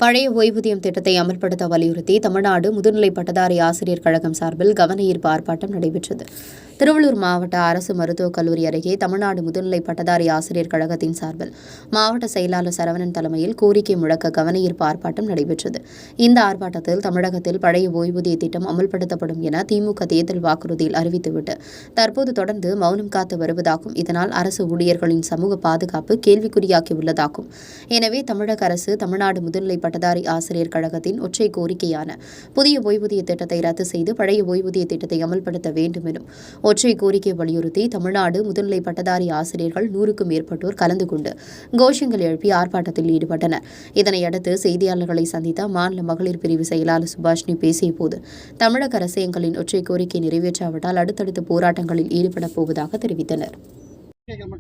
பழைய ஓய்வூதியம் திட்டத்தை அமல்படுத்த வலியுறுத்தி தமிழ்நாடு முதுநிலை பட்டதாரி ஆசிரியர் கழகம் சார்பில் கவன ஈர்ப்பு ஆர்ப்பாட்டம் நடைபெற்றது. திருவள்ளூர் மாவட்ட அரசு மருத்துவக் கல்லூரி அருகே தமிழ்நாடு முதுநிலை பட்டதாரி ஆசிரியர் கழகத்தின் சார்பில் மாவட்ட செயலாளர் சரவணன் தலைமையில் கோரிக்கை முழக்க கவன ஈர்ப்பு ஆர்ப்பாட்டம் நடைபெற்றது. இந்த ஆர்ப்பாட்டத்தில் தமிழகத்தில் பழைய ஓய்வூதிய திட்டம் அமல்படுத்தப்படும் என திமுக தேர்தல் வாக்குறுதியில் அறிவித்துவிட்டு தற்போது தொடர்ந்து மௌனம் காத்து வருவதாகவும், இதனால் அரசு ஊழியர்களின் சமூக பாதுகாப்பு கேள்விக்குறியாகியுள்ளதாகும். எனவே தமிழக அரசு தமிழ்நாடு முதுநிலை பட்டதாரி ஆசிரியர் கழகத்தின் ஒற்றை கோரிக்கையான புதிய ஓய்வூதிய திட்டத்தை ரத்து செய்து பழைய ஓய்வூதிய திட்டத்தை அமல்படுத்த வேண்டும் எனும் ஒற்றை கோரிக்கை வலியுறுத்தி தமிழ்நாடு முதுநிலை பட்டதாரி ஆசிரியர்கள் 100க்கும் மேற்பட்டோர் கலந்து கொண்டு கோஷங்கள் எழுப்பி ஆர்ப்பாட்டத்தில் ஈடுபட்டனர். இதனையடுத்து செய்தியாளர்களை சந்தித்த மாநில மகளிர் பிரிவு செயலாளர் சுபாஷினி பேசிய போது, தமிழக அரசு எங்களின் ஒற்றை கோரிக்கை நிறைவேற்றாவிட்டால் அடுத்தடுத்த போராட்டங்களில் ஈடுபடப் போவதாக தெரிவித்தனர்.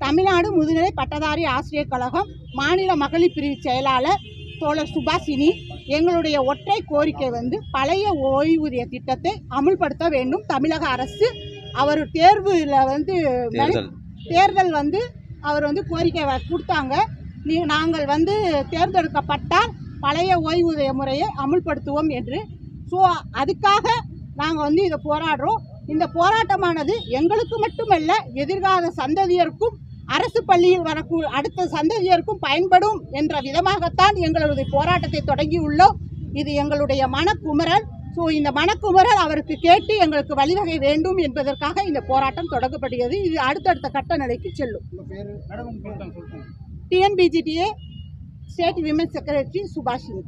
தமிழ்நாடு முதுநிலை பட்டதாரி ஆசிரியர் கழகம் மாநில மகளிர் பிரிவு செயலாளர் தோழர் சுபாஷினி, எங்களுடைய ஒற்றை கோரிக்கை பழைய ஓய்வூதிய திட்டத்தை அமுல்படுத்த வேண்டும். தமிழக அரசு அவர் தேர்வில் தேர்தல் அவர் கோரிக்கை கொடுத்தாங்க. நாங்கள் தேர்ந்தெடுக்கப்பட்டால் பழைய ஓய்வூதிய முறையை அமுல்படுத்துவோம் என்று. ஸோ அதுக்காக நாங்கள் இதை போராடுறோம். இந்த போராட்டமானது எங்களுக்கு மட்டுமல்ல, எதிர்கால சந்ததியருக்கும் அரசு பள்ளியில் வரக்கூடிய அடுத்த சந்ததியருக்கும் பயன்படும் என்ற விதமாகத்தான் எங்களுடைய போராட்டத்தை தொடங்கியுள்ளோம். இது எங்களுடைய மனக்குமுறல். ஸோ இந்த மனக்குமுறல் அவருக்கு கேட்டு எங்களுக்கு வழிவகை வேண்டும் என்பதற்காக இந்த போராட்டம் தொடங்கப்படுகிறது. இது அடுத்தடுத்த கட்ட நிலைக்கு செல்லும். TNBGTA state women secretary Subhashini.